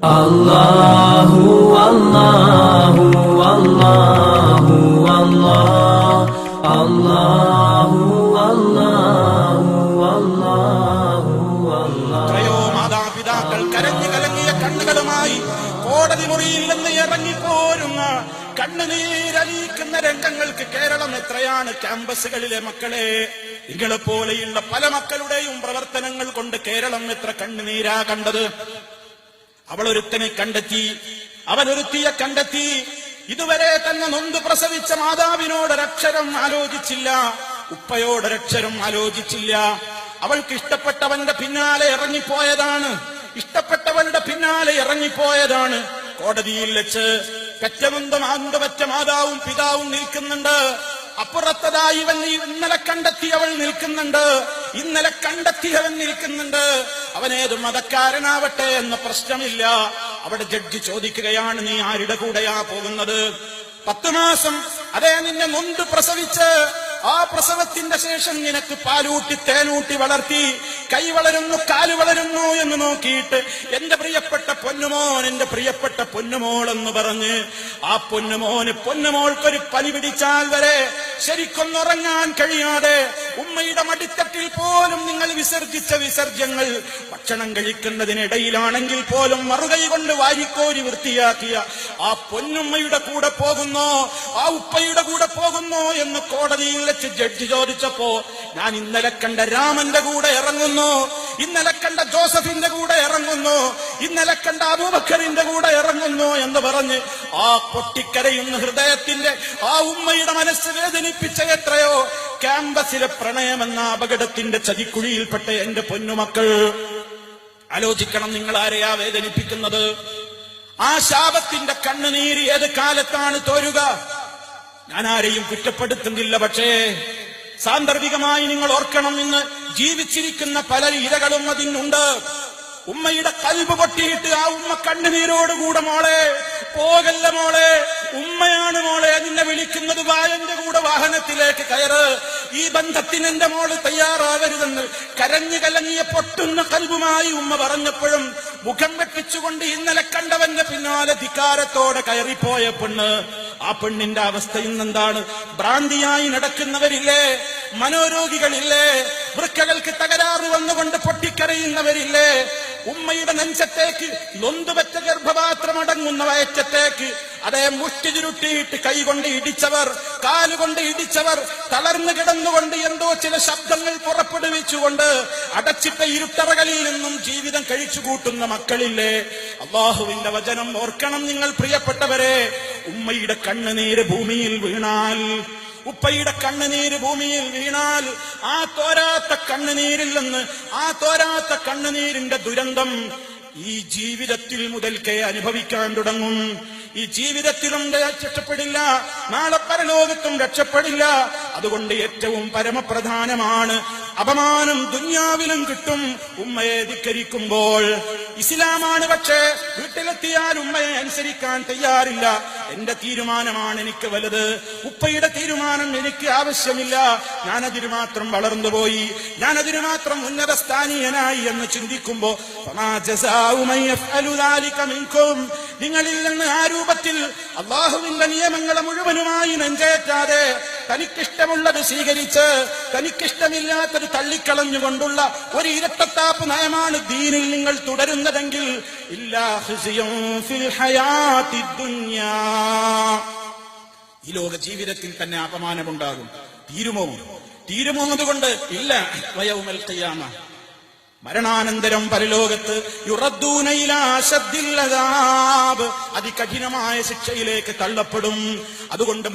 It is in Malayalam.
അല്ലാഹു അല്ലാഹു അല്ലാഹു അല്ലാഹു അല്ലാഹു അല്ലാഹു എത്രയോ മാതാപിതാക്കൾ കരഞ്ഞു കലങ്ങിയ കണ്ണുകളുമായി കോടതി മുറിയിൽ നിന്ന് ഇറങ്ങിപ്പോരുന്ന കണ്ണുനീരലിയിക്കുന്ന രംഗങ്ങൾക്ക് കേരളം എത്രയാണ്. ക്യാമ്പസുകളിലെ മക്കളെ, നിങ്ങളെ പോലെയുള്ള പല മക്കളുടെയും പ്രവർത്തനങ്ങൾ കൊണ്ട് കേരളം എത്ര കണ്ണുനീരാ കണ്ടത്. അവളൊരുത്തനെ കണ്ടെത്തി, അവനൊരുത്തിയെ കണ്ടെത്തി. ഇതുവരെ തന്നെ നൊന്ത് പ്രസവിച്ച മാതാവിനോടൊരക്ഷരം ആലോചിച്ചില്ല, ഉപ്പയോടൊരക്ഷരം ആലോചിച്ചില്ല. അവൾക്ക് ഇഷ്ടപ്പെട്ടവന്റെ പിന്നാലെ ഇറങ്ങിപ്പോയതാണ്, ഇഷ്ടപ്പെട്ടവളുടെ പിന്നാലെ ഇറങ്ങിപ്പോയതാണ്. കോടതിയിൽ വെച്ച് പെറ്റ മാതാവും പിതാവും നിൽക്കുന്നുണ്ട്. അപ്പുറത്തതായി ഇന്നലെ കണ്ടെത്തിയവൾ നിൽക്കുന്നുണ്ട്, ഇന്നലെ കണ്ടെത്തിയവൻ നിൽക്കുന്നുണ്ട്. അവനേത് മതക്കാരനാവട്ടെ എന്ന പ്രശ്നമില്ല. അവിടെ ജഡ്ജി ചോദിക്കുകയാണ്, നീ ആരുടെ കൂടെയാ പോകുന്നത്? 10 മാസം അതേ നിന്നെ നൊന്ത് പ്രസവിച്ച് ആ പ്രസവത്തിന്റെ ശേഷം നിനക്ക് പാലൂട്ടി തേനൂട്ടി വളർത്തി, കൈ വളരുന്നു കാല് വളരുന്നു എന്ന് നോക്കിയിട്ട് എന്റെ പ്രിയപ്പെട്ട പൊന്നുമോൻ, എന്റെ പ്രിയപ്പെട്ട പൊന്നുമോൾ എന്ന് പറഞ്ഞ് ആ പൊന്നുമോൾക്കൊരു പനി പിടിച്ചാൽ വരെ ശരിക്കൊന്നുറങ്ങാൻ കഴിയാതെ ഉമ്മയുടെ മടിത്തട്ടിൽ പോലും നിങ്ങൾ വിസർജിച്ച വിസർജ്യങ്ങൾ ഭക്ഷണം കഴിക്കുന്നതിനിടയിലാണെങ്കിൽ പോലും മറുകൈ കൊണ്ട് വാരിക്കോരി വൃത്തിയാക്കിയ ആ പൊന്നുമ്മയുടെ കൂടെ പോകുന്നോ, ആ ഉപ്പയുടെ കൂടെ പോകുന്നോ എന്ന് കോടതിയിൽ വെച്ച് ജഡ്ജി ചോദിച്ചപ്പോ ഞാൻ ഇന്നലെ കണ്ട രാമന്റെ കൂടെ ഇറങ്ങുന്നു, ഇന്നലെ കണ്ട ജോസഫിന്റെ കൂടെ ഇറങ്ങുന്നു, ഇന്നലെ കണ്ട അബൂബക്കറിന്റെ കൂടെ ഇറങ്ങുന്നു എന്ന് പറഞ്ഞ് ആ പൊട്ടിക്കരയുന്ന ഹൃദയത്തിന്റെ ആ ഉമ്മയുടെ മനസ്സ് വേദനിപ്പിച്ച എത്രയോ ക്യാമ്പസിലെ പ്രണയമെന്ന അപകടത്തിന്റെ ചതിക്കുഴിയിൽപ്പെട്ട എന്റെ പൊന്നുമക്കൾ. ആലോചിക്കണം, നിങ്ങൾ ആരെയാ വേദനിപ്പിക്കുന്നത്? ആ ശാപത്തിന്റെ കണ്ണുനീര് ഏത് കാലത്താണ് തോരുക? ഞാൻ ആരെയും കുറ്റപ്പെടുത്തുന്നില്ല, പക്ഷേ സാന്ദർഭികമായി നിങ്ങൾ ഓർക്കണം, ഇന്ന് ജീവിച്ചിരിക്കുന്ന പല ഇരകളും അതിനുണ്ട്. ഉമ്മയുടെ കൽബ് പൊട്ടിയിട്ട് ആ ഉമ്മ കണ്ണുനീരോടുകൂടെ മോളെ പോകല്ല മോളെ, ഉമ്മയാണ് മോളെ നിന്നെ വിളിക്കുന്നത്, വായന്റെ കൂടെ വാഹനത്തിലേക്ക് കയറ്, ഈ ബന്ധത്തിന് എന്റെ മോള് തയ്യാറാവരുതെന്ന് കരഞ്ഞു കലങ്ങിയ പൊട്ടുന്ന കൽബുമായി ഉമ്മ പറഞ്ഞപ്പോഴും മുഖം വെട്ടിച്ചുകൊണ്ട് ഇന്നലെ കണ്ടവന്റെ പിന്നാലെ ധിക്കാരത്തോടെ കയറിപ്പോയ പെണ്ണ്, ആ പെണ്ണിന്റെ അവസ്ഥ ഇന്നെന്താണ്? ഭ്രാന്തിയായി നടക്കുന്നവരില്ലേ, മനോരോഗികളില്ലേ, വൃക്കകൾക്ക് തകരാറ് വന്നുകൊണ്ട് പൊട്ടിക്കരയുന്നവരില്ലേ, ഉമ്മയുടെ നെഞ്ചത്തേക്ക് നൊന്തുപറ്റ ഗർഭപാത്രമടങ്ങുന്ന വയറ്റത്തേക്ക് അതേ മുഷ്ടി ചുരുട്ടിയിട്ട് കൈകൊണ്ട് ഇടിച്ചവർ, കാലുകൊണ്ട് ഇടിച്ചവർ, തളർന്നു കിടന്നുകൊണ്ട് എന്തോ ചില ശബ്ദങ്ങൾ പുറപ്പെടുവിച്ചുകൊണ്ട് അടച്ചിട്ട ഇരുട്ടറകളിൽ നിന്നും ജീവിതം കഴിച്ചു കൂട്ടുന്ന മക്കളില്ലേ? അല്ലാഹുവിന്റെ വചനം ഓർക്കണം നിങ്ങൾ പ്രിയപ്പെട്ടവരെ. ഉമ്മയുടെ കണ്ണുനീര് ഭൂമിയിൽ വീണാൽ, ഉപ്പയുടെ കണ്ണുനീര് ഭൂമിയിൽ വീണാൽ ആ തോരാത്ത കണ്ണുനീരിൽ നിന്ന്, ആ തോരാത്ത കണ്ണുനീരിന്റെ ദുരന്തം ഈ ജീവിതത്തിൽ മുതൽക്കേ അനുഭവിക്കാൻ തുടങ്ങും. ഈ ജീവിതത്തിലും രക്ഷപ്പെടില്ല, നാളെ പരലോകത്തും രക്ഷപ്പെടില്ല. അതുകൊണ്ട് ഏറ്റവും പരമപ്രധാനമാണ്, അപമാനം ദുനിയാവിലും കിട്ടും ഉമ്മയെ ധിക്കരിക്കുമ്പോൾ. ഇസ്ലാമാണ്, പക്ഷേ വീട്ടിലെത്തിയാൽ ഉമ്മയെ അനുസരിക്കാൻ തയ്യാറില്ല. എന്റെ തീരുമാനമാണ് എനിക്ക് വലുത്, ഉപ്പയുടെ തീരുമാനം എനിക്ക് ആവശ്യമില്ല, ഞാനതിന് മാത്രം വളർന്നുപോയി, ഞാനതിന് മാത്രം ഉന്നത സ്ഥാനീയനായി എന്ന് ചിന്തിക്കുമ്പോ നിങ്ങളിൽ നിന്ന് ആ രൂപത്തിൽ അള്ളാഹുവിന്റെ നിയമങ്ങളെ മുഴുവനുമായി നെഞ്ചേറ്റാതെ തനിക്കിഷ്ടമുള്ളത് സ്വീകരിച്ച് തനിക്കിഷ്ടമില്ലാത്തത് തള്ളിക്കളഞ്ഞുകൊണ്ടുള്ള ഒരു ഇരട്ടത്താപ്പ് നയമാണ് ദീനിൽ നിങ്ങൾ തുടരുന്നതെങ്കിൽ ഈ ലോക ജീവിതത്തിൽ തന്നെ അപമാനമുണ്ടാകും. തീരുമോ അതുകൊണ്ട് ഇല്ല. വയൗമൽ ഖിയാമ, മരണാനന്തരം പരലോകത്ത് യുറദ്ദൂന ഇലാ അശദ്ദിൽ അദാബ്, അതികഠിനമായ ശിക്ഷയിലേക്ക് തള്ളപ്പെടും. അതുകൊണ്ട്